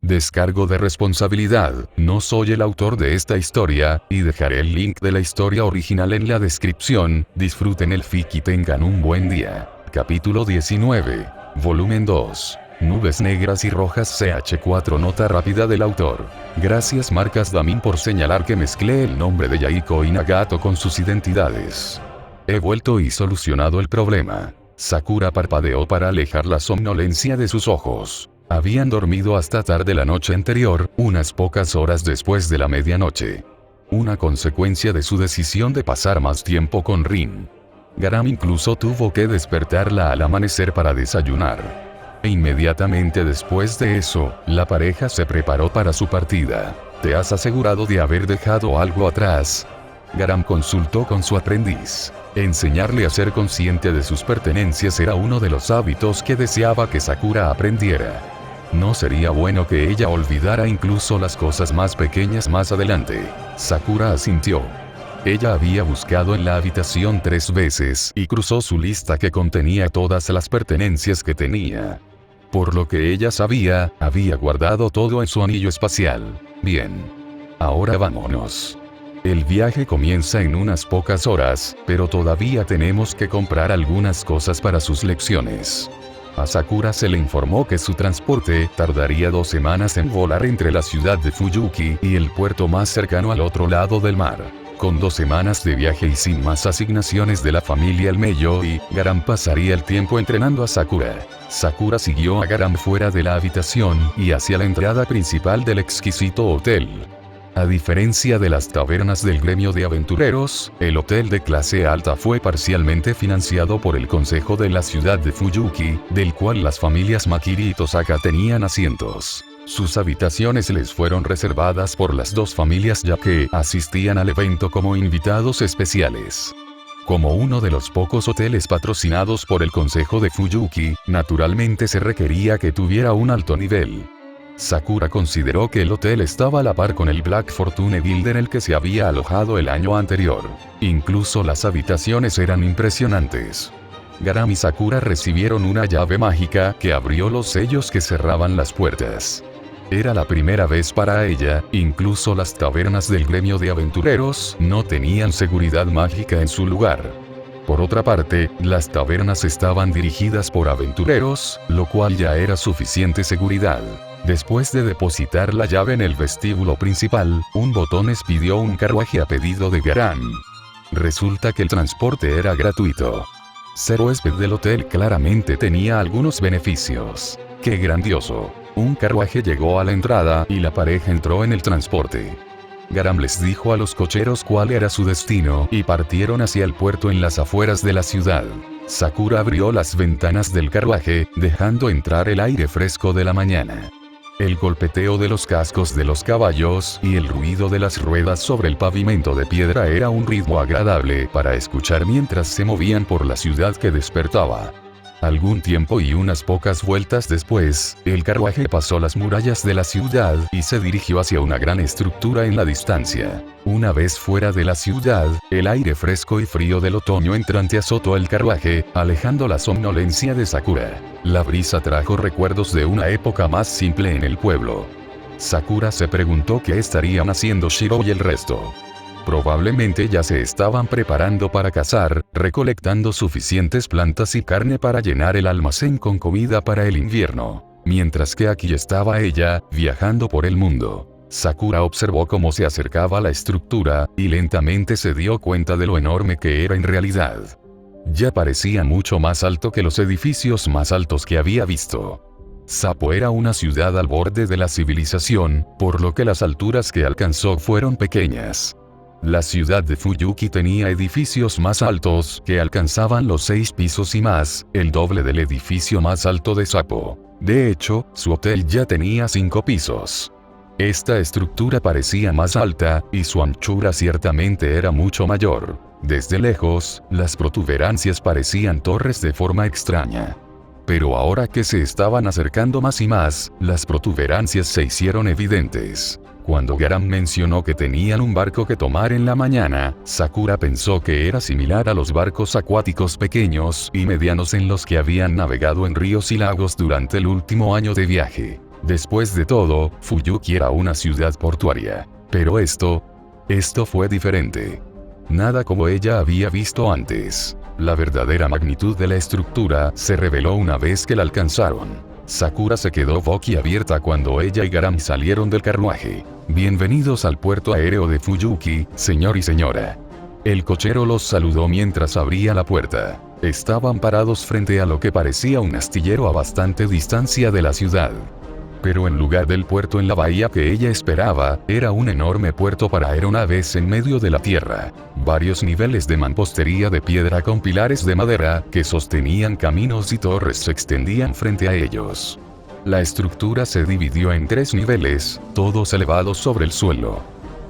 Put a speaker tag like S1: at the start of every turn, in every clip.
S1: Descargo de responsabilidad, no soy el autor de esta historia, y dejaré el link de la historia original en la descripción. Disfruten el fic y tengan un buen día. Capítulo 19. Volumen 2. Nubes negras y rojas ch4. Nota rápida del autor. Gracias Marcas Damin por señalar que mezclé el nombre de Yaiko y Nagato con sus identidades. He vuelto y solucionado el problema. Sakura parpadeó para alejar la somnolencia de sus ojos. Habían dormido hasta tarde la noche anterior, unas pocas horas después de la medianoche. Una consecuencia de su decisión de pasar más tiempo con Rin. Garam incluso tuvo que despertarla al amanecer para desayunar. E inmediatamente después de eso, la pareja se preparó para su partida. ¿Te has asegurado de haber dejado algo atrás? Garam consultó con su aprendiz. Enseñarle a ser consciente de sus pertenencias era uno de los hábitos que deseaba que Sakura aprendiera. No sería bueno que ella olvidara incluso las cosas más pequeñas más adelante. Sakura asintió. Ella había buscado en la habitación 3 veces y cruzó su lista que contenía todas las pertenencias que tenía. Por lo que ella sabía, había guardado todo en su anillo espacial. Bien. Ahora vámonos. El viaje comienza en unas pocas horas, pero todavía tenemos que comprar algunas cosas para sus lecciones. A Sakura se le informó que su transporte tardaría 2 semanas en volar entre la ciudad de Fuyuki y el puerto más cercano al otro lado del mar. Con 2 semanas de viaje y sin más asignaciones de la familia Elmeyoi, Garam pasaría el tiempo entrenando a Sakura. Sakura siguió a Garam fuera de la habitación y hacia la entrada principal del exquisito hotel. A diferencia de las tabernas del gremio de aventureros, el hotel de clase alta fue parcialmente financiado por el consejo de la ciudad de Fuyuki, del cual las familias Makiri y Tosaka tenían asientos. Sus habitaciones les fueron reservadas por las 2 familias ya que asistían al evento como invitados especiales. Como uno de los pocos hoteles patrocinados por el consejo de Fuyuki, naturalmente se requería que tuviera un alto nivel. Sakura consideró que el hotel estaba a la par con el Black Fortune Guild en el que se había alojado el año anterior. Incluso las habitaciones eran impresionantes. Garam y Sakura recibieron una llave mágica que abrió los sellos que cerraban las puertas. Era la primera vez para ella, incluso las tabernas del gremio de aventureros no tenían seguridad mágica en su lugar. Por otra parte, las tabernas estaban dirigidas por aventureros, lo cual ya era suficiente seguridad. Después de depositar la llave en el vestíbulo principal, un botón expidió un carruaje a pedido de Garam. Resulta que el transporte era gratuito. Ser huésped del hotel claramente tenía algunos beneficios. ¡Qué grandioso! Un carruaje llegó a la entrada y la pareja entró en el transporte. Garam les dijo a los cocheros cuál era su destino y partieron hacia el puerto en las afueras de la ciudad. Sakura abrió las ventanas del carruaje, dejando entrar el aire fresco de la mañana. El golpeteo de los cascos de los caballos y el ruido de las ruedas sobre el pavimento de piedra era un ritmo agradable para escuchar mientras se movían por la ciudad que despertaba. Algún tiempo y unas pocas vueltas después, el carruaje pasó las murallas de la ciudad y se dirigió hacia una gran estructura en la distancia. Una vez fuera de la ciudad, el aire fresco y frío del otoño entrante azotó el carruaje, alejando la somnolencia de Sakura. La brisa trajo recuerdos de una época más simple en el pueblo. Sakura se preguntó qué estarían haciendo Shiro y el resto. Probablemente ya se estaban preparando para cazar, recolectando suficientes plantas y carne para llenar el almacén con comida para el invierno. Mientras que aquí estaba ella, viajando por el mundo. Sakura observó cómo se acercaba a la estructura, y lentamente se dio cuenta de lo enorme que era en realidad. Ya parecía mucho más alto que los edificios más altos que había visto. Sapo era una ciudad al borde de la civilización, por lo que las alturas que alcanzó fueron pequeñas. La ciudad de Fuyuki tenía edificios más altos que alcanzaban los 6 pisos y más, el doble del edificio más alto de Sapo. De hecho, su hotel ya tenía 5 pisos. Esta estructura parecía más alta, y su anchura ciertamente era mucho mayor. Desde lejos, las protuberancias parecían torres de forma extraña. Pero ahora que se estaban acercando más y más, las protuberancias se hicieron evidentes. Cuando Garam mencionó que tenían un barco que tomar en la mañana, Sakura pensó que era similar a los barcos acuáticos pequeños y medianos en los que habían navegado en ríos y lagos durante el último año de viaje. Después de todo, Fuyuki era una ciudad portuaria. Pero esto fue diferente. Nada como ella había visto antes. La verdadera magnitud de la estructura se reveló una vez que la alcanzaron. Sakura se quedó boquiabierta cuando ella y Garami salieron del carruaje. Bienvenidos al puerto aéreo de Fuyuki, señor y señora. El cochero los saludó mientras abría la puerta. Estaban parados frente a lo que parecía un astillero a bastante distancia de la ciudad. Pero en lugar del puerto en la bahía que ella esperaba, era un enorme puerto para aeronaves en medio de la tierra. Varios niveles de mampostería de piedra con pilares de madera que sostenían caminos y torres se extendían frente a ellos. La estructura se dividió en 3 niveles, todos elevados sobre el suelo.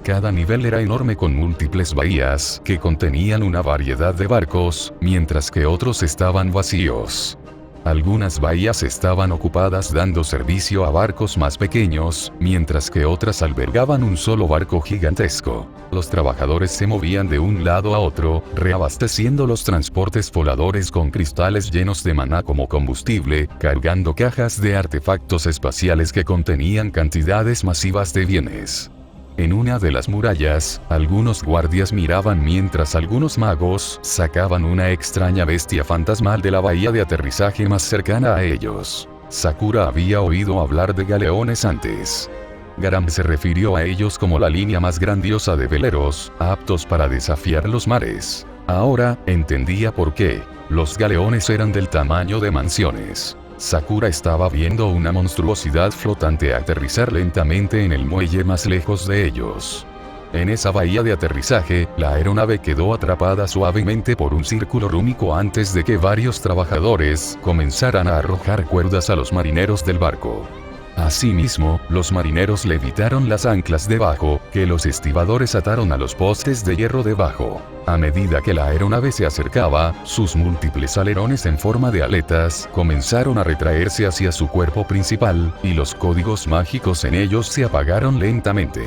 S1: Cada nivel era enorme con múltiples bahías que contenían una variedad de barcos, mientras que otros estaban vacíos. Algunas bahías estaban ocupadas dando servicio a barcos más pequeños, mientras que otras albergaban un solo barco gigantesco. Los trabajadores se movían de un lado a otro, reabasteciendo los transportes voladores con cristales llenos de maná como combustible, cargando cajas de artefactos espaciales que contenían cantidades masivas de bienes. En una de las murallas, algunos guardias miraban mientras algunos magos sacaban una extraña bestia fantasmal de la bahía de aterrizaje más cercana a ellos. Sakura había oído hablar de galeones antes. Garami se refirió a ellos como la línea más grandiosa de veleros, aptos para desafiar los mares. Ahora, entendía por qué. Los galeones eran del tamaño de mansiones. Sakura estaba viendo una monstruosidad flotante aterrizar lentamente en el muelle más lejos de ellos. En esa bahía de aterrizaje, la aeronave quedó atrapada suavemente por un círculo rúnico antes de que varios trabajadores comenzaran a arrojar cuerdas a los marineros del barco. Asimismo, los marineros levitaron las anclas debajo, que los estibadores ataron a los postes de hierro debajo. A medida que la aeronave se acercaba, sus múltiples alerones en forma de aletas comenzaron a retraerse hacia su cuerpo principal, y los códigos mágicos en ellos se apagaron lentamente.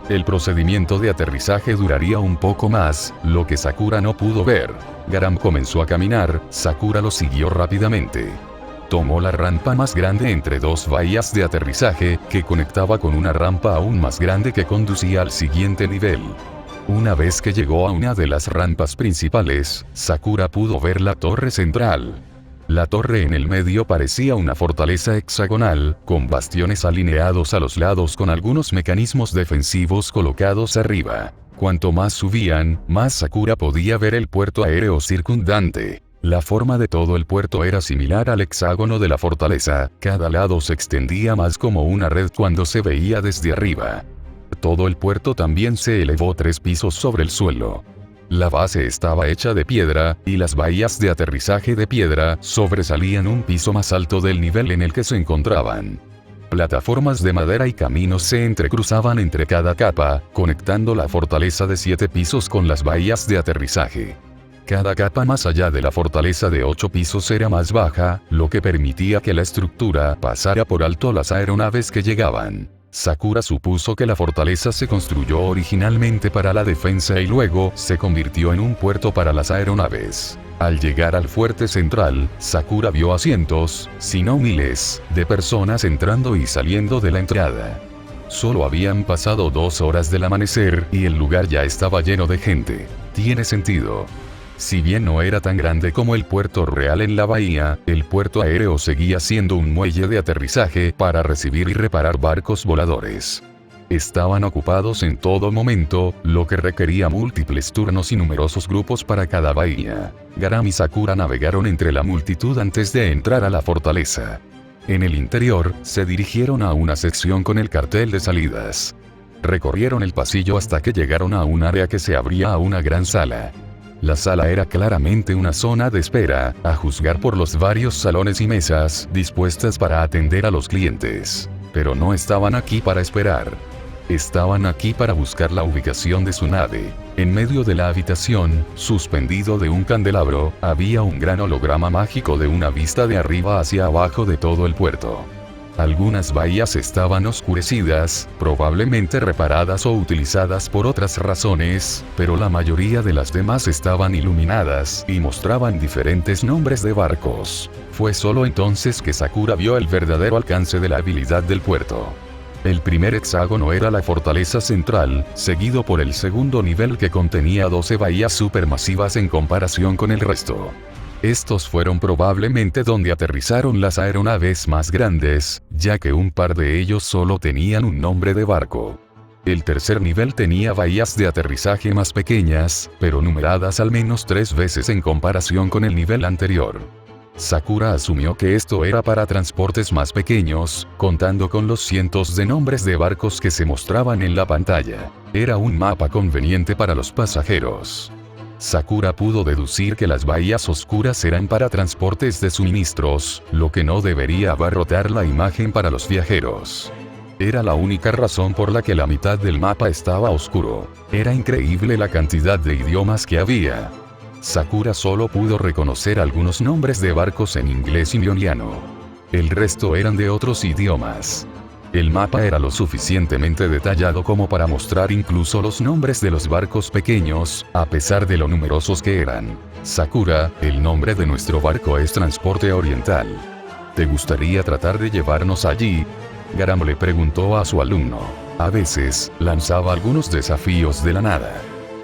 S1: El procedimiento de aterrizaje duraría un poco más, lo que Sakura no pudo ver. Garam comenzó a caminar, Sakura lo siguió rápidamente. Tomó la rampa más grande entre 2 bahías de aterrizaje, que conectaba con una rampa aún más grande que conducía al siguiente nivel. Una vez que llegó a una de las rampas principales, Sakura pudo ver la torre central. La torre en el medio parecía una fortaleza hexagonal, con bastiones alineados a los lados con algunos mecanismos defensivos colocados arriba. Cuanto más subían, más Sakura podía ver el puerto aéreo circundante. La forma de todo el puerto era similar al hexágono de la fortaleza, cada lado se extendía más como una red cuando se veía desde arriba. Todo el puerto también se elevó 3 pisos sobre el suelo. La base estaba hecha de piedra, y las bahías de aterrizaje de piedra sobresalían un piso más alto del nivel en el que se encontraban. Plataformas de madera y caminos se entrecruzaban entre cada capa, conectando la fortaleza de 7 pisos con las bahías de aterrizaje. Cada capa más allá de la fortaleza de 8 pisos era más baja, lo que permitía que la estructura pasara por alto las aeronaves que llegaban. Sakura supuso que la fortaleza se construyó originalmente para la defensa y luego se convirtió en un puerto para las aeronaves. Al llegar al fuerte central, Sakura vio a cientos, si no miles, de personas entrando y saliendo de la entrada. Solo habían pasado 2 horas del amanecer y el lugar ya estaba lleno de gente. Tiene sentido. Si bien no era tan grande como el puerto real en la bahía, el puerto aéreo seguía siendo un muelle de aterrizaje para recibir y reparar barcos voladores. Estaban ocupados en todo momento, lo que requería múltiples turnos y numerosos grupos para cada bahía. Garam y Sakura navegaron entre la multitud antes de entrar a la fortaleza. En el interior, se dirigieron a una sección con el cartel de salidas. Recorrieron el pasillo hasta que llegaron a un área que se abría a una gran sala. La sala era claramente una zona de espera, a juzgar por los varios salones y mesas dispuestas para atender a los clientes. Pero no estaban aquí para esperar. Estaban aquí para buscar la ubicación de su nave. En medio de la habitación, suspendido de un candelabro, había un gran holograma mágico de una vista de arriba hacia abajo de todo el puerto. Algunas bahías estaban oscurecidas, probablemente reparadas o utilizadas por otras razones, pero la mayoría de las demás estaban iluminadas y mostraban diferentes nombres de barcos. Fue solo entonces que Sakura vio el verdadero alcance de la habilidad del puerto. El primer hexágono era la fortaleza central, seguido por el segundo nivel que contenía 12 bahías supermasivas en comparación con el resto. Estos fueron probablemente donde aterrizaron las aeronaves más grandes, ya que un par de ellos solo tenían un nombre de barco. El tercer nivel tenía bahías de aterrizaje más pequeñas, pero numeradas al menos 3 veces en comparación con el nivel anterior. Sakura asumió que esto era para transportes más pequeños, contando con los cientos de nombres de barcos que se mostraban en la pantalla. Era un mapa conveniente para los pasajeros. Sakura pudo deducir que las bahías oscuras eran para transportes de suministros, lo que no debería abarrotar la imagen para los viajeros. Era la única razón por la que la mitad del mapa estaba oscuro. Era increíble la cantidad de idiomas que había. Sakura solo pudo reconocer algunos nombres de barcos en inglés y ioniano. El resto eran de otros idiomas. El mapa era lo suficientemente detallado como para mostrar incluso los nombres de los barcos pequeños, a pesar de lo numerosos que eran. Sakura, el nombre de nuestro barco es Transporte Oriental. ¿Te gustaría tratar de llevarnos allí? Garam le preguntó a su alumno. A veces, lanzaba algunos desafíos de la nada.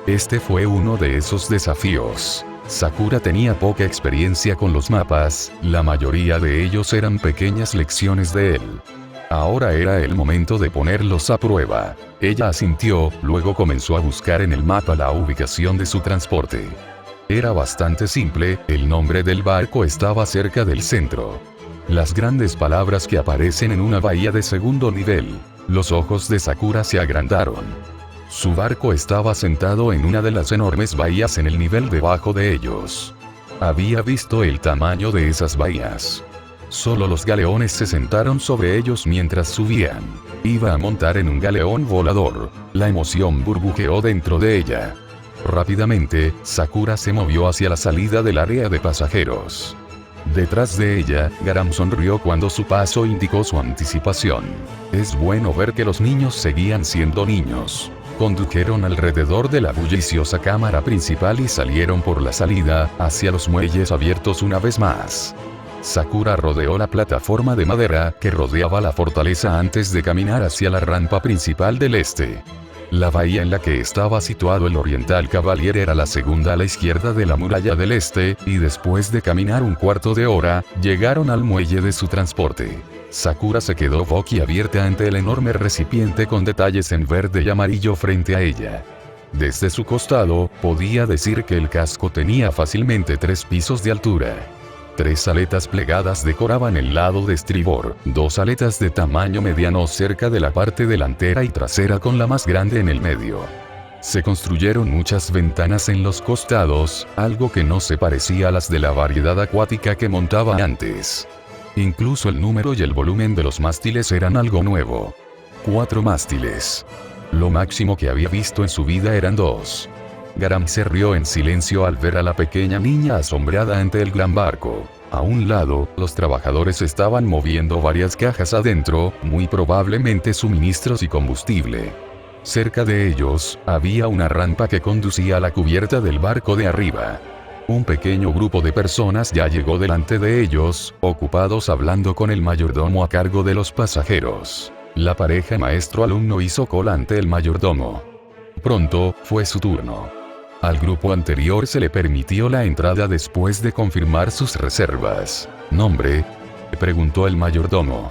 S1: Este fue uno de esos desafíos. Sakura tenía poca experiencia con los mapas, la mayoría de ellos eran pequeñas lecciones de él. Ahora era el momento de ponerlos a prueba. Ella asintió, luego comenzó a buscar en el mapa la ubicación de su transporte. Era bastante simple, el nombre del barco estaba cerca del centro. Las grandes palabras que aparecen en una bahía de segundo nivel. Los ojos de Sakura se agrandaron. Su barco estaba sentado en una de las enormes bahías en el nivel debajo de ellos. Había visto el tamaño de esas bahías. Solo los galeones se sentaron sobre ellos mientras subían. Iba a montar en un galeón volador. La emoción burbujeó dentro de ella. Rápidamente, Sakura se movió hacia la salida del área de pasajeros. Detrás de ella, Garam sonrió cuando su paso indicó su anticipación. Es bueno ver que los niños seguían siendo niños. Condujeron alrededor de la bulliciosa cámara principal y salieron por la salida, hacia los muelles abiertos una vez más. Sakura rodeó la plataforma de madera que rodeaba la fortaleza antes de caminar hacia la rampa principal del este. La bahía en la que estaba situado el Oriental Cavalier era la segunda a la izquierda de la muralla del este, y después de caminar un cuarto de hora, llegaron al muelle de su transporte. Sakura se quedó boquiabierta ante el enorme recipiente con detalles en verde y amarillo frente a ella. Desde su costado, podía decir que el casco tenía fácilmente 3 pisos de altura. 3 aletas plegadas decoraban el lado de estribor, 2 aletas de tamaño mediano cerca de la parte delantera y trasera con la más grande en el medio. Se construyeron muchas ventanas en los costados, algo que no se parecía a las de la variedad acuática que montaba antes. Incluso el número y el volumen de los mástiles eran algo nuevo. 4 mástiles. Lo máximo que había visto en su vida eran 2. Garam se rió en silencio al ver a la pequeña niña asombrada ante el gran barco. A un lado, los trabajadores estaban moviendo varias cajas adentro, muy probablemente suministros y combustible. Cerca de ellos, había una rampa que conducía a la cubierta del barco de arriba. Un pequeño grupo de personas ya llegó delante de ellos, ocupados hablando con el mayordomo a cargo de los pasajeros. La pareja maestro-alumno hizo cola ante el mayordomo. Pronto, fue su turno. Al grupo anterior se le permitió la entrada después de confirmar sus reservas. ¿Nombre?, preguntó el mayordomo.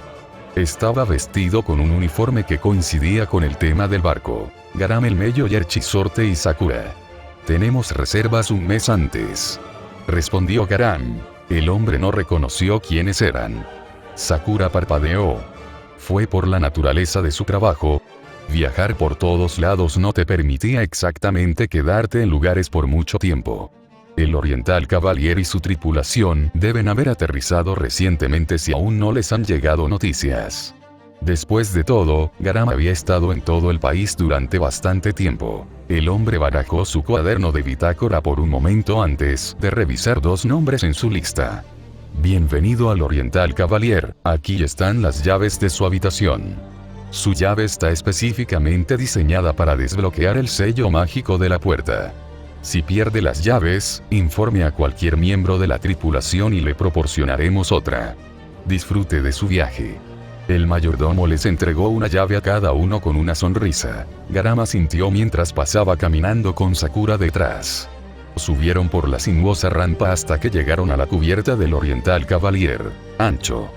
S1: Estaba vestido con un uniforme que coincidía con el tema del barco. Garam el Mello Yerchisorte y Sakura. Tenemos reservas un mes antes, respondió Garam. El hombre no reconoció quiénes eran. Sakura parpadeó. Fue por la naturaleza de su trabajo. Viajar por todos lados no te permitía exactamente quedarte en lugares por mucho tiempo. El Oriental Cavalier y su tripulación deben haber aterrizado recientemente si aún no les han llegado noticias. Después de todo, Garam había estado en todo el país durante bastante tiempo. El hombre barajó su cuaderno de bitácora por un momento antes de revisar 2 nombres en su lista. Bienvenido al Oriental Cavalier, aquí están las llaves de su habitación. Su llave está específicamente diseñada para desbloquear el sello mágico de la puerta. Si pierde las llaves, informe a cualquier miembro de la tripulación y le proporcionaremos otra. Disfrute de su viaje. El mayordomo les entregó una llave a cada uno con una sonrisa. Garama sintió mientras pasaba caminando con Sakura detrás. Subieron por la sinuosa rampa hasta que llegaron a la cubierta del Oriental Cavalier. Ancho.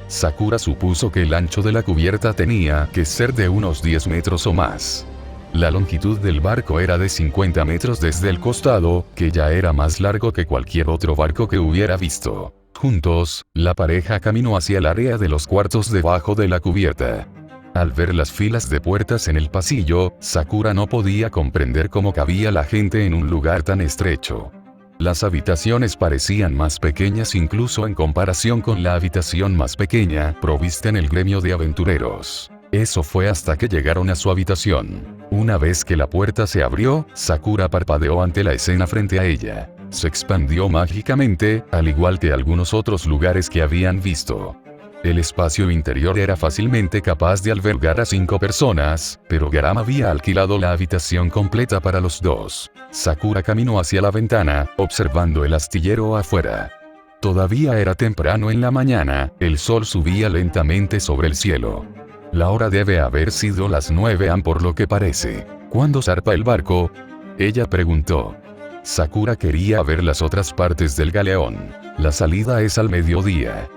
S1: Sakura supuso que el ancho de la cubierta tenía que ser de unos 10 metros o más. La longitud del barco era de 50 metros desde el costado, que ya era más largo que cualquier otro barco que hubiera visto. Juntos, la pareja caminó hacia el área de los cuartos debajo de la cubierta. Al ver las filas de puertas en el pasillo, Sakura no podía comprender cómo cabía la gente en un lugar tan estrecho. Las habitaciones parecían más pequeñas incluso en comparación con la habitación más pequeña provista en el gremio de aventureros. Eso fue hasta que llegaron a su habitación. Una vez que la puerta se abrió, Sakura parpadeó ante la escena frente a ella. Se expandió mágicamente, al igual que algunos otros lugares que habían visto. El espacio interior era fácilmente capaz de albergar a 5 personas, pero Garama había alquilado la habitación completa para los dos. Sakura caminó hacia la ventana, observando el astillero afuera. Todavía era temprano en la mañana, el sol subía lentamente sobre el cielo. La hora debe haber sido las 9 am por lo que parece. ¿Cuándo zarpa el barco? Ella preguntó. Sakura quería ver las otras partes del galeón. La salida es al mediodía.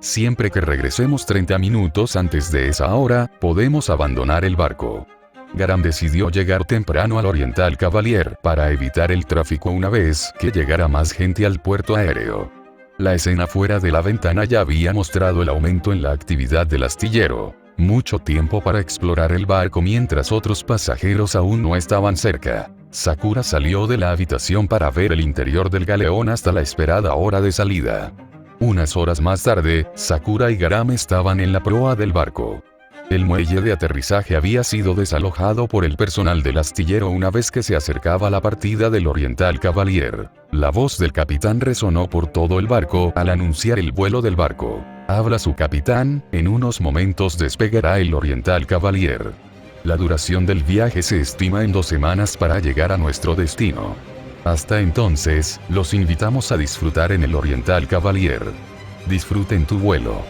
S1: Siempre que regresemos 30 minutos antes de esa hora, podemos abandonar el barco. Garam decidió llegar temprano al Oriental Cavalier para evitar el tráfico una vez que llegara más gente al puerto aéreo. La escena fuera de la ventana ya había mostrado el aumento en la actividad del astillero. Mucho tiempo para explorar el barco mientras otros pasajeros aún no estaban cerca. Sakura salió de la habitación para ver el interior del galeón hasta la esperada hora de salida. Unas horas más tarde, Sakura y Garam estaban en la proa del barco. El muelle de aterrizaje había sido desalojado por el personal del astillero una vez que se acercaba la partida del Oriental Cavalier. La voz del capitán resonó por todo el barco al anunciar el vuelo del barco. Habla su capitán, en unos momentos despegará el Oriental Cavalier. La duración del viaje se estima en 2 semanas para llegar a nuestro destino. Hasta entonces, los invitamos a disfrutar en el Oriental Cavalier. Disfruten tu vuelo.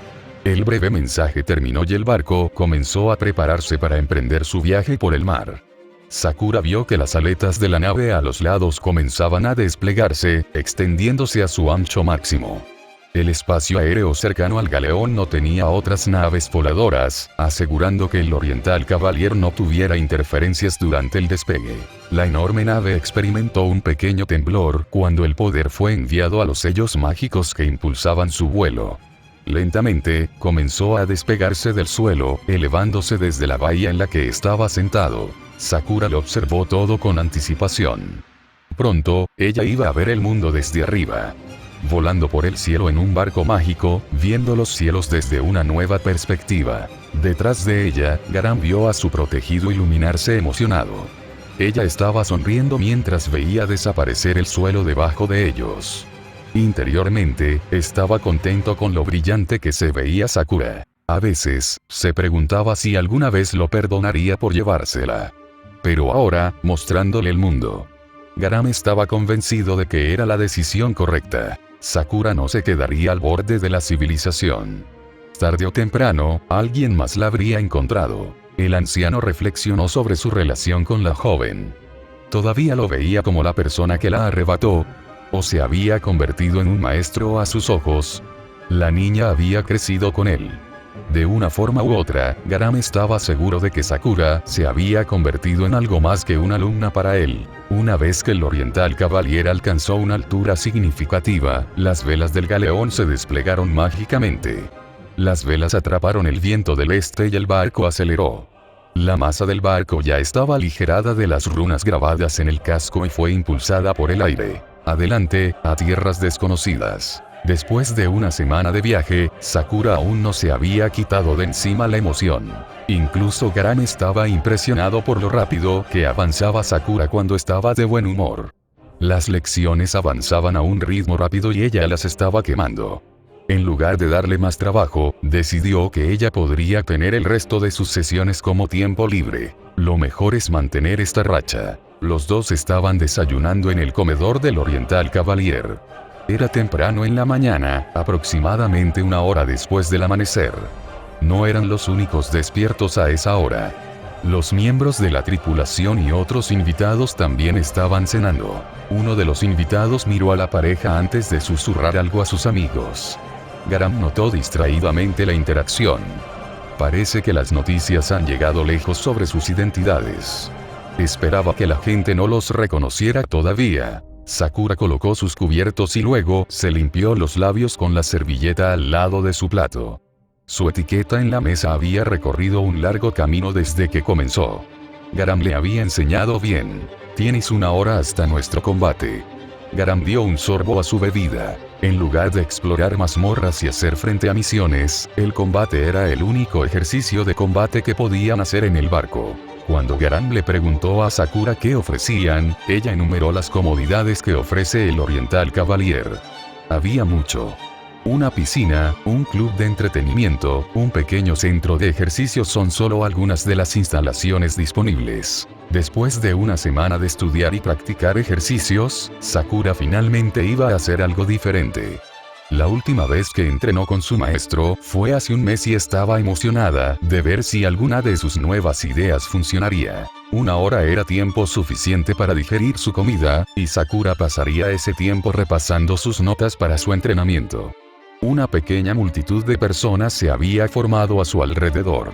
S1: El breve mensaje terminó y el barco comenzó a prepararse para emprender su viaje por el mar. Sakura vio que las aletas de la nave a los lados comenzaban a desplegarse, extendiéndose a su ancho máximo. El espacio aéreo cercano al galeón no tenía otras naves voladoras, asegurando que el Oriental Cavalier no tuviera interferencias durante el despegue. La enorme nave experimentó un pequeño temblor cuando el poder fue enviado a los sellos mágicos que impulsaban su vuelo. Lentamente, comenzó a despegarse del suelo, elevándose desde la bahía en la que estaba sentado. Sakura lo observó todo con anticipación. Pronto, ella iba a ver el mundo desde arriba. Volando por el cielo en un barco mágico, viendo los cielos desde una nueva perspectiva. Detrás de ella, Garam vio a su protegido iluminarse emocionado. Ella estaba sonriendo mientras veía desaparecer el suelo debajo de ellos. Interiormente, estaba contento con lo brillante que se veía Sakura. A veces, se preguntaba si alguna vez lo perdonaría por llevársela. Pero ahora, mostrándole el mundo. Garam estaba convencido de que era la decisión correcta. Sakura no se quedaría al borde de la civilización. Tarde o temprano, alguien más la habría encontrado. El anciano reflexionó sobre su relación con la joven. Todavía lo veía como la persona que la arrebató, o se había convertido en un maestro a sus ojos. La niña había crecido con él. De una forma u otra, Garam estaba seguro de que Sakura se había convertido en algo más que una alumna para él. Una vez que el Oriental Cavalier alcanzó una altura significativa, las velas del galeón se desplegaron mágicamente. Las velas atraparon el viento del este y el barco aceleró. La masa del barco ya estaba aligerada de las runas grabadas en el casco y fue impulsada por el aire. Adelante, a tierras desconocidas. Después de una semana de viaje, Sakura aún no se había quitado de encima la emoción. Incluso Garam estaba impresionado por lo rápido que avanzaba Sakura cuando estaba de buen humor. Las lecciones avanzaban a un ritmo rápido y ella las estaba quemando. En lugar de darle más trabajo, decidió que ella podría tener el resto de sus sesiones como tiempo libre. Lo mejor es mantener esta racha. Los dos estaban desayunando en el comedor del Oriental Cavalier. Era temprano en la mañana, aproximadamente una hora después del amanecer. No eran los únicos despiertos a esa hora. Los miembros de la tripulación y otros invitados también estaban cenando. Uno de los invitados miró a la pareja antes de susurrar algo a sus amigos. Garam notó distraídamente la interacción. Parece que las noticias han llegado lejos sobre sus identidades. Esperaba que la gente no los reconociera todavía. Sakura colocó sus cubiertos y luego se limpió los labios con la servilleta al lado de su plato. Su etiqueta en la mesa había recorrido un largo camino desde que comenzó. Garam le había enseñado bien. Tienes una hora hasta nuestro combate. Garam dio un sorbo a su bebida. En lugar de explorar mazmorras y hacer frente a misiones, el combate era el único ejercicio de combate que podían hacer en el barco. Cuando Garam le preguntó a Sakura qué ofrecían, ella enumeró las comodidades que ofrece el Oriental Cavalier. Había mucho. Una piscina, un club de entretenimiento, un pequeño centro de ejercicios son solo algunas de las instalaciones disponibles. Después de una semana de estudiar y practicar ejercicios, Sakura finalmente iba a hacer algo diferente. La última vez que entrenó con su maestro fue hace un mes y estaba emocionada de ver si alguna de sus nuevas ideas funcionaría. Una hora era tiempo suficiente para digerir su comida, y Sakura pasaría ese tiempo repasando sus notas para su entrenamiento. Una pequeña multitud de personas se había formado a su alrededor.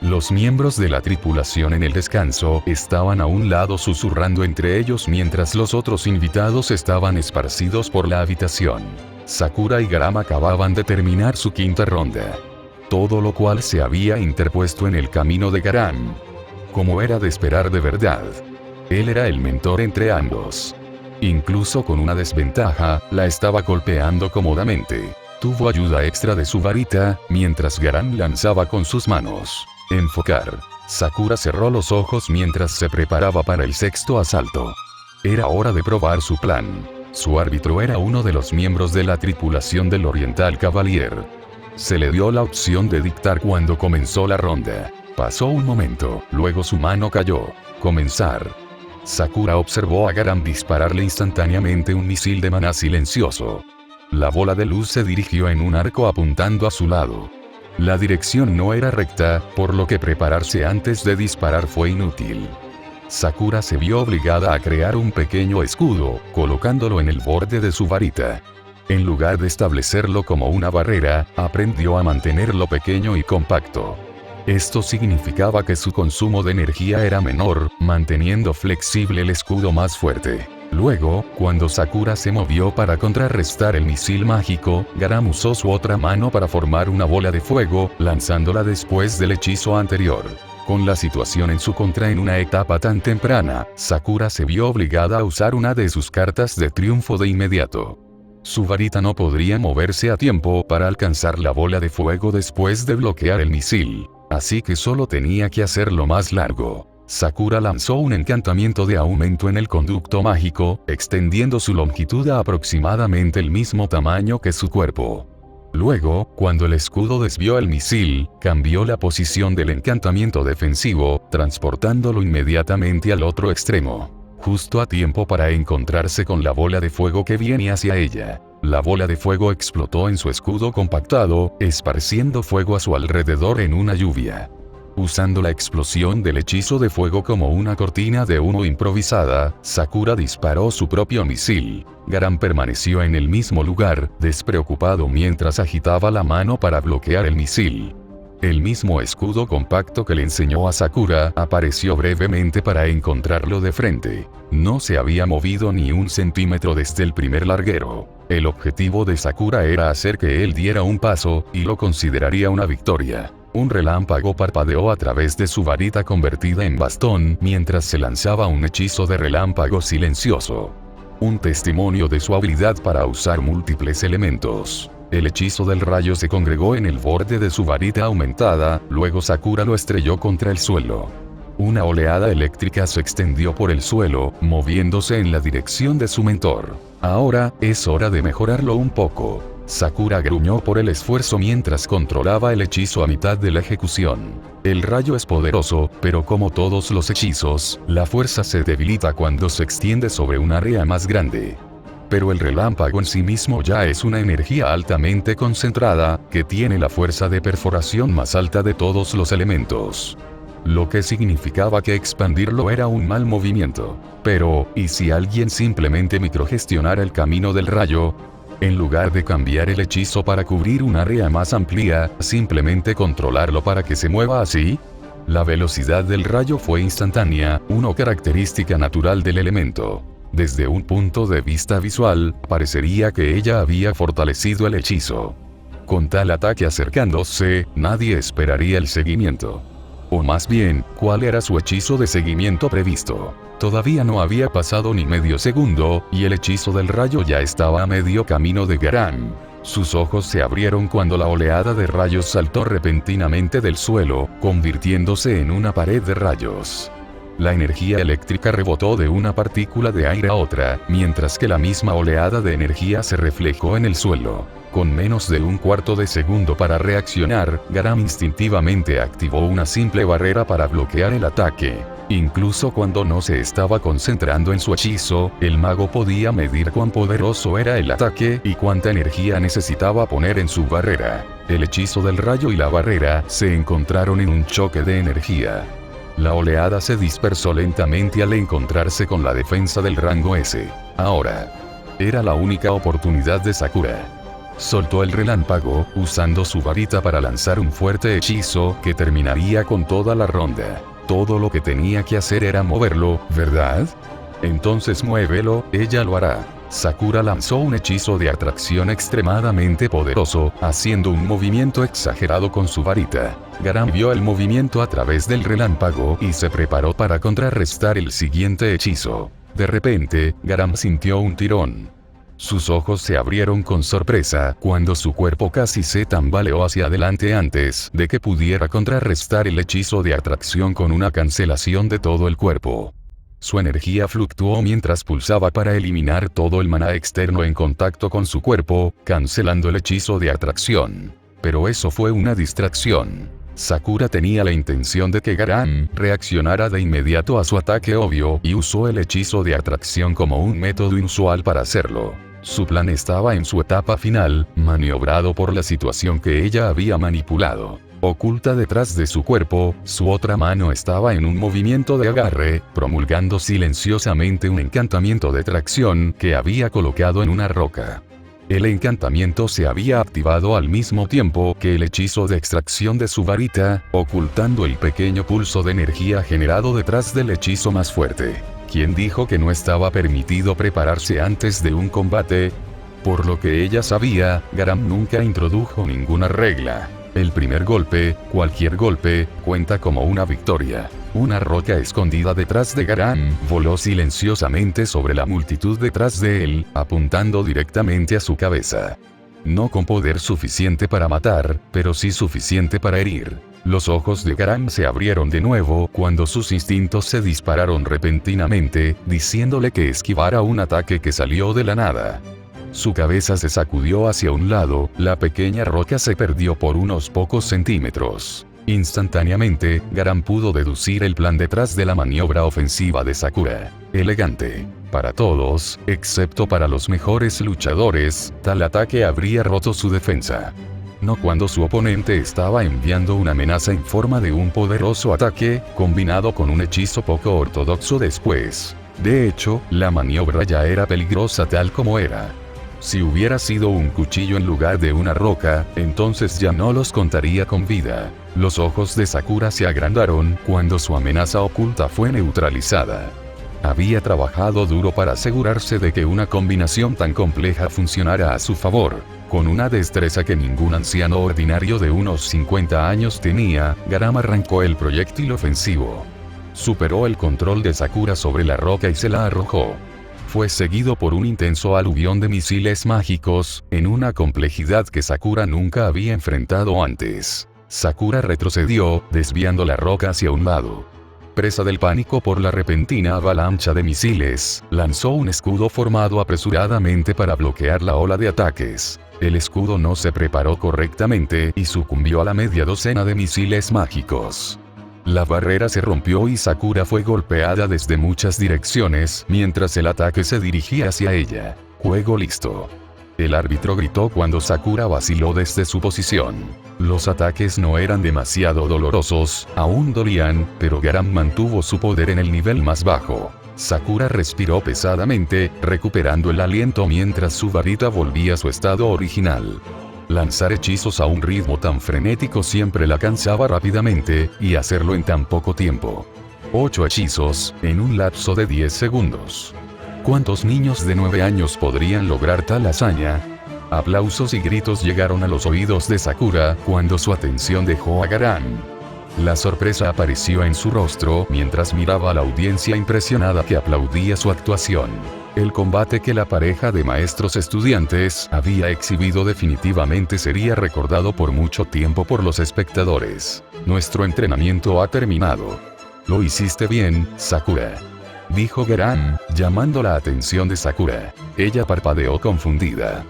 S1: Los miembros de la tripulación en el descanso estaban a un lado susurrando entre ellos mientras los otros invitados estaban esparcidos por la habitación. Sakura y Garam acababan de terminar su quinta ronda. Todo lo cual se había interpuesto en el camino de Garam. Como era de esperar de verdad. Él era el mentor entre ambos. Incluso con una desventaja, la estaba golpeando cómodamente. Tuvo ayuda extra de su varita, mientras Garam lanzaba con sus manos. Enfocar. Sakura cerró los ojos mientras se preparaba para el sexto asalto. Era hora de probar su plan. Su árbitro era uno de los miembros de la tripulación del Oriental Cavalier. Se le dio la opción de dictar cuando comenzó la ronda. Pasó un momento, luego su mano cayó. Comenzar. Sakura observó a Garam dispararle instantáneamente un misil de maná silencioso. La bola de luz se dirigió en un arco apuntando a su lado. La dirección no era recta, por lo que prepararse antes de disparar fue inútil. Sakura se vio obligada a crear un pequeño escudo, colocándolo en el borde de su varita. En lugar de establecerlo como una barrera, aprendió a mantenerlo pequeño y compacto. Esto significaba que su consumo de energía era menor, manteniendo flexible el escudo más fuerte. Luego, cuando Sakura se movió para contrarrestar el misil mágico, Garam usó su otra mano para formar una bola de fuego, lanzándola después del hechizo anterior. Con la situación en su contra en una etapa tan temprana, Sakura se vio obligada a usar una de sus cartas de triunfo de inmediato. Su varita no podría moverse a tiempo para alcanzar la bola de fuego después de bloquear el misil, así que solo tenía que hacerlo más largo. Sakura lanzó un encantamiento de aumento en el conducto mágico, extendiendo su longitud a aproximadamente el mismo tamaño que su cuerpo. Luego, cuando el escudo desvió el misil, cambió la posición del encantamiento defensivo, transportándolo inmediatamente al otro extremo. Justo a tiempo para encontrarse con la bola de fuego que viene hacia ella. La bola de fuego explotó en su escudo compactado, esparciendo fuego a su alrededor en una lluvia. Usando la explosión del hechizo de fuego como una cortina de humo improvisada, Sakura disparó su propio misil. Garam permaneció en el mismo lugar, despreocupado mientras agitaba la mano para bloquear el misil. El mismo escudo compacto que le enseñó a Sakura apareció brevemente para encontrarlo de frente. No se había movido ni un centímetro desde el primer larguero. El objetivo de Sakura era hacer que él diera un paso, y lo consideraría una victoria. Un relámpago parpadeó a través de su varita convertida en bastón mientras se lanzaba un hechizo de relámpago silencioso. Un testimonio de su habilidad para usar múltiples elementos. El hechizo del rayo se congregó en el borde de su varita aumentada, luego Sakura lo estrelló contra el suelo. Una oleada eléctrica se extendió por el suelo, moviéndose en la dirección de su mentor. Ahora, es hora de mejorarlo un poco. Sakura gruñó por el esfuerzo mientras controlaba el hechizo a mitad de la ejecución. El rayo es poderoso, pero como todos los hechizos, la fuerza se debilita cuando se extiende sobre un área más grande. Pero el relámpago en sí mismo ya es una energía altamente concentrada, que tiene la fuerza de perforación más alta de todos los elementos. Lo que significaba que expandirlo era un mal movimiento. Pero, ¿y si alguien simplemente microgestionara el camino del rayo? En lugar de cambiar el hechizo para cubrir un área más amplia, simplemente controlarlo para que se mueva así. La velocidad del rayo fue instantánea, una característica natural del elemento. Desde un punto de vista visual, parecería que ella había fortalecido el hechizo. Con tal ataque acercándose, nadie esperaría el seguimiento. O más bien, ¿cuál era su hechizo de seguimiento previsto? Todavía no había pasado ni medio segundo, y el hechizo del rayo ya estaba a medio camino de Garam. Sus ojos se abrieron cuando la oleada de rayos saltó repentinamente del suelo, convirtiéndose en una pared de rayos. La energía eléctrica rebotó de una partícula de aire a otra, mientras que la misma oleada de energía se reflejó en el suelo. Con menos de un cuarto de segundo para reaccionar, Garam instintivamente activó una simple barrera para bloquear el ataque. Incluso cuando no se estaba concentrando en su hechizo, el mago podía medir cuán poderoso era el ataque y cuánta energía necesitaba poner en su barrera. El hechizo del rayo y la barrera se encontraron en un choque de energía. La oleada se dispersó lentamente al encontrarse con la defensa del rango S. Ahora, era la única oportunidad de Sakura. Soltó el relámpago, usando su varita para lanzar un fuerte hechizo que terminaría con toda la ronda. Todo lo que tenía que hacer era moverlo, ¿verdad? Entonces muévelo, ella lo hará. Sakura lanzó un hechizo de atracción extremadamente poderoso, haciendo un movimiento exagerado con su varita. Garam vio el movimiento a través del relámpago y se preparó para contrarrestar el siguiente hechizo. De repente, Garam sintió un tirón. Sus ojos se abrieron con sorpresa cuando su cuerpo casi se tambaleó hacia adelante antes de que pudiera contrarrestar el hechizo de atracción con una cancelación de todo el cuerpo. Su energía fluctuó mientras pulsaba para eliminar todo el maná externo en contacto con su cuerpo, cancelando el hechizo de atracción. Pero eso fue una distracción. Sakura tenía la intención de que Garam reaccionara de inmediato a su ataque obvio y usó el hechizo de atracción como un método inusual para hacerlo. Su plan estaba en su etapa final, maniobrado por la situación que ella había manipulado. Oculta detrás de su cuerpo, su otra mano estaba en un movimiento de agarre, promulgando silenciosamente un encantamiento de tracción que había colocado en una roca. El encantamiento se había activado al mismo tiempo que el hechizo de extracción de su varita, ocultando el pequeño pulso de energía generado detrás del hechizo más fuerte. ¿Quién dijo que no estaba permitido prepararse antes de un combate? Por lo que ella sabía, Garam nunca introdujo ninguna regla. El primer golpe, cualquier golpe, cuenta como una victoria. Una roca escondida detrás de Garam voló silenciosamente sobre la multitud detrás de él, apuntando directamente a su cabeza. No con poder suficiente para matar, pero sí suficiente para herir. Los ojos de Garam se abrieron de nuevo cuando sus instintos se dispararon repentinamente, diciéndole que esquivara un ataque que salió de la nada. Su cabeza se sacudió hacia un lado, la pequeña roca se perdió por unos pocos centímetros. Instantáneamente, Garam pudo deducir el plan detrás de la maniobra ofensiva de Sakura. Elegante. Para todos, excepto para los mejores luchadores, tal ataque habría roto su defensa. No cuando su oponente estaba enviando una amenaza en forma de un poderoso ataque, combinado con un hechizo poco ortodoxo después. De hecho, la maniobra ya era peligrosa tal como era. Si hubiera sido un cuchillo en lugar de una roca, entonces ya no los contaría con vida. Los ojos de Sakura se agrandaron cuando su amenaza oculta fue neutralizada. Había trabajado duro para asegurarse de que una combinación tan compleja funcionara a su favor. Con una destreza que ningún anciano ordinario de unos 50 años tenía, Garam arrancó el proyectil ofensivo. Superó el control de Sakura sobre la roca y se la arrojó. Fue seguido por un intenso aluvión de misiles mágicos, en una complejidad que Sakura nunca había enfrentado antes. Sakura retrocedió, desviando la roca hacia un lado. presa del pánico por la repentina avalancha de misiles, lanzó un escudo formado apresuradamente para bloquear la ola de ataques. El escudo no se preparó correctamente y sucumbió a la media docena de misiles mágicos. La barrera se rompió y Sakura fue golpeada desde muchas direcciones mientras el ataque se dirigía hacia ella. Juego listo. El árbitro gritó cuando Sakura vaciló desde su posición. Los ataques no eran demasiado dolorosos, aún dolían, pero Garam mantuvo su poder en el nivel más bajo. Sakura respiró pesadamente, recuperando el aliento mientras su varita volvía a su estado original. Lanzar hechizos a un ritmo tan frenético siempre la cansaba rápidamente, y hacerlo en tan poco tiempo. 8 hechizos, en un lapso de 10 segundos. ¿Cuántos niños de 9 años podrían lograr tal hazaña? Aplausos y gritos llegaron a los oídos de Sakura cuando su atención dejó a Garam. La sorpresa apareció en su rostro mientras miraba a la audiencia impresionada que aplaudía su actuación. El combate que la pareja de maestros estudiantes había exhibido definitivamente sería recordado por mucho tiempo por los espectadores. Nuestro entrenamiento ha terminado. Lo hiciste bien, Sakura, dijo Garam, llamando la atención de Sakura. Ella parpadeó confundida.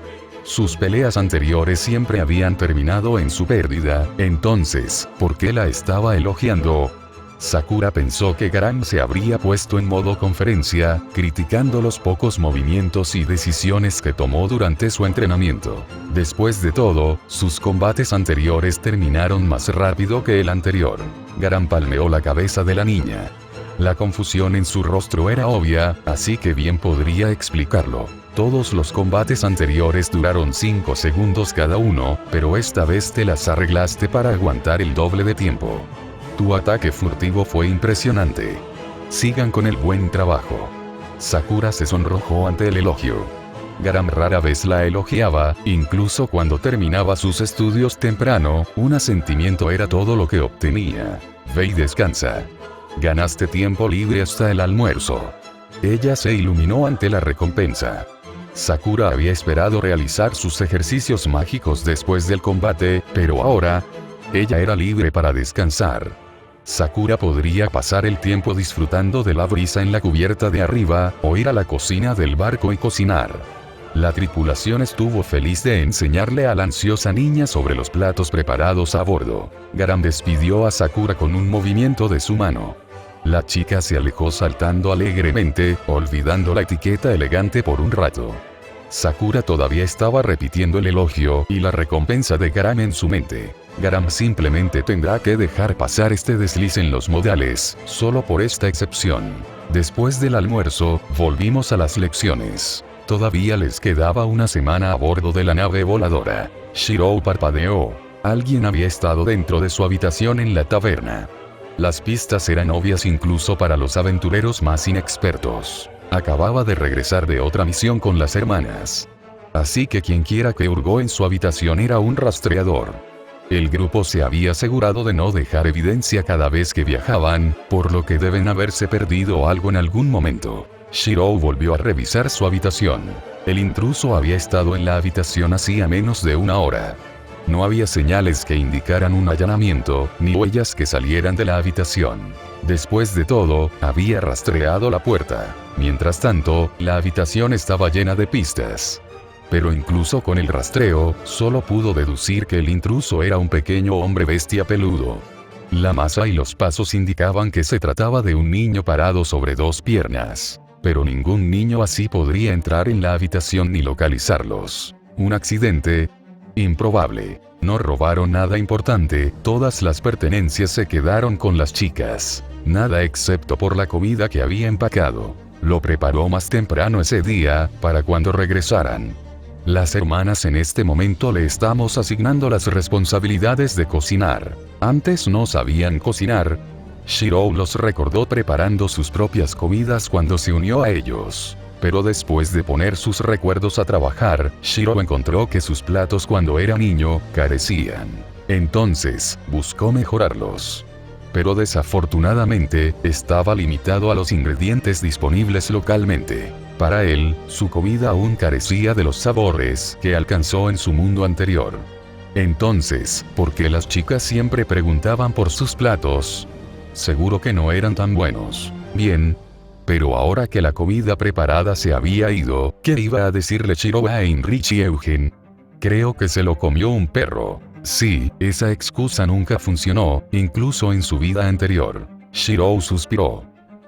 S1: Sus peleas anteriores siempre habían terminado en su pérdida, entonces, ¿por qué la estaba elogiando? Sakura pensó que Garam se habría puesto en modo conferencia, criticando los pocos movimientos y decisiones que tomó durante su entrenamiento. Después de todo, sus combates anteriores terminaron más rápido que el anterior. Garam palmeó la cabeza de la niña. La confusión en su rostro era obvia, así que bien podría explicarlo. Todos los combates anteriores duraron 5 segundos cada uno, pero esta vez te las arreglaste para aguantar el doble de tiempo. Tu ataque furtivo fue impresionante. Sigan con el buen trabajo. Sakura se sonrojó ante el elogio. Garam rara vez la elogiaba, incluso cuando terminaba sus estudios temprano, un asentimiento era todo lo que obtenía. Ve y descansa. Ganaste tiempo libre hasta el almuerzo. Ella se iluminó ante la recompensa. Sakura había esperado realizar sus ejercicios mágicos después del combate, pero ahora, ella era libre para descansar. Sakura podría pasar el tiempo disfrutando de la brisa en la cubierta de arriba, o ir a la cocina del barco y cocinar. La tripulación estuvo feliz de enseñarle a la ansiosa niña sobre los platos preparados a bordo. Garam despidió a Sakura con un movimiento de su mano. La chica se alejó saltando alegremente, olvidando la etiqueta elegante por un rato. Sakura todavía estaba repitiendo el elogio y la recompensa de Garam en su mente. Garam simplemente tendrá que dejar pasar este desliz en los modales, solo por esta excepción. Después del almuerzo, volvimos a las lecciones. Todavía les quedaba una semana a bordo de la nave voladora. Shirou parpadeó. Alguien había estado dentro de su habitación en la taberna. Las pistas eran obvias incluso para los aventureros más inexpertos. Acababa de regresar de otra misión con las hermanas. Así que quienquiera que hurgó en su habitación era un rastreador. El grupo se había asegurado de no dejar evidencia cada vez que viajaban, por lo que deben haberse perdido algo en algún momento. Shirou volvió a revisar su habitación. El intruso había estado en la habitación hacía menos de una hora. No había señales que indicaran un allanamiento, ni huellas que salieran de la habitación. Después de todo, había rastreado la puerta. Mientras tanto, la habitación estaba llena de pistas. Pero incluso con el rastreo, solo pudo deducir que el intruso era un pequeño hombre bestia peludo. La masa y los pasos indicaban que se trataba de un niño parado sobre 2 piernas. Pero ningún niño así podría entrar en la habitación ni localizarlos. ¿Un accidente? Improbable. No robaron nada importante, todas las pertenencias se quedaron con las chicas. Nada excepto por la comida que había empacado. Lo preparó más temprano ese día, para cuando regresaran. Las hermanas en este momento le estamos asignando las responsabilidades de cocinar. Antes no sabían cocinar. Shirou los recordó preparando sus propias comidas cuando se unió a ellos. Pero después de poner sus recuerdos a trabajar, Shirou encontró que sus platos cuando era niño, carecían. Entonces, buscó mejorarlos. Pero desafortunadamente, estaba limitado a los ingredientes disponibles localmente. Para él, su comida aún carecía de los sabores que alcanzó en su mundo anterior. Entonces, ¿por qué las chicas siempre preguntaban por sus platos? Seguro que no eran tan buenos. Bien. Pero ahora que la comida preparada se había ido, ¿qué iba a decirle Shirou a Heinrich y Eugen? Creo que se lo comió un perro. Sí, esa excusa nunca funcionó, incluso en su vida anterior. Shirou suspiró.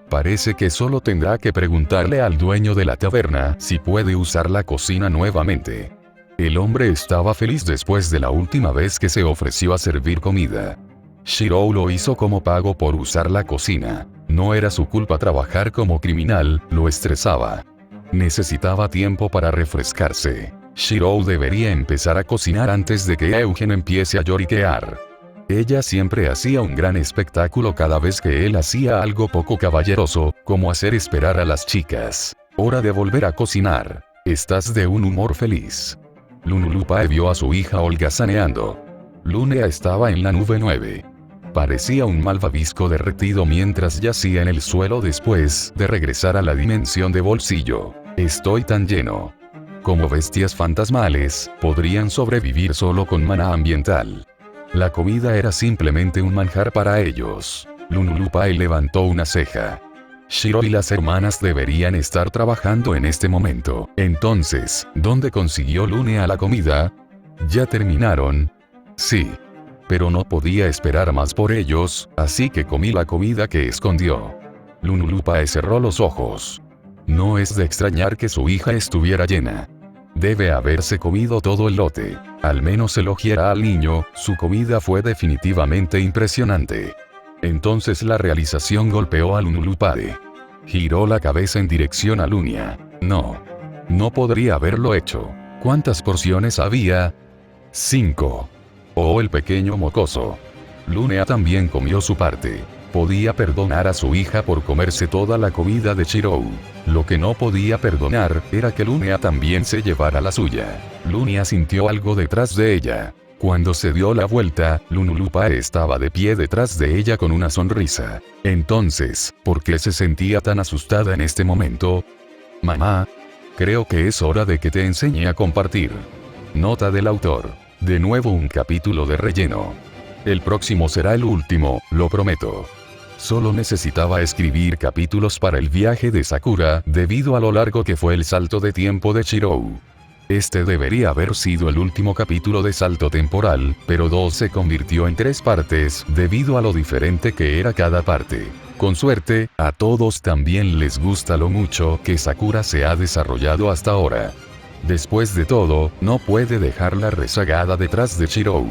S1: Parece que solo tendrá que preguntarle al dueño de la taberna si puede usar la cocina nuevamente. El hombre estaba feliz después de la última vez que se ofreció a servir comida. Shirou lo hizo como pago por usar la cocina. No era su culpa trabajar como criminal, lo estresaba. Necesitaba tiempo para refrescarse. Shirou debería empezar a cocinar antes de que Eugen empiece a lloriquear. Ella siempre hacía un gran espectáculo cada vez que él hacía algo poco caballeroso, como hacer esperar a las chicas. Hora de volver a cocinar. Estás de un humor feliz. Lunulupae vio a su hija holgazaneando. Lunea estaba en la nube 9. Parecía un malvavisco derretido mientras yacía en el suelo después de regresar a la dimensión de bolsillo. Estoy tan lleno. Como bestias fantasmales, podrían sobrevivir solo con maná ambiental. La comida era simplemente un manjar para ellos. Lunulupae levantó una ceja. Shirou y las hermanas deberían estar trabajando en este momento. Entonces, ¿dónde consiguió Lunea la comida? ¿Ya terminaron? Sí. Pero no podía esperar más por ellos, así que comí la comida que escondió. Lunulupae cerró los ojos. No es de extrañar que su hija estuviera llena. Debe haberse comido todo el lote. Al menos elogiara al niño, su comida fue definitivamente impresionante. Entonces la realización golpeó a Lunulupae. Giró la cabeza en dirección a Lunia. No. No podría haberlo hecho. ¿Cuántas porciones había? 5. Oh, el pequeño mocoso. Lunea también comió su parte. Podía perdonar a su hija por comerse toda la comida de Shirou. Lo que no podía perdonar era que Lunea también se llevara la suya. Lunia sintió algo detrás de ella. Cuando se dio la vuelta, Lunulupae estaba de pie detrás de ella con una sonrisa. Entonces, ¿por qué se sentía tan asustada en este momento? Mamá. Creo que es hora de que te enseñe a compartir. Nota del autor. De nuevo un capítulo de relleno. El próximo será el último, lo prometo. Solo necesitaba escribir capítulos para el viaje de Sakura, debido a lo largo que fue el salto de tiempo de Shirou. Este debería haber sido el último capítulo de salto temporal, pero 2 se convirtió en 3 partes, debido a lo diferente que era cada parte. Con suerte, a todos también les gusta lo mucho que Sakura se ha desarrollado hasta ahora. Después de todo, no puede dejarla rezagada detrás de Shirou.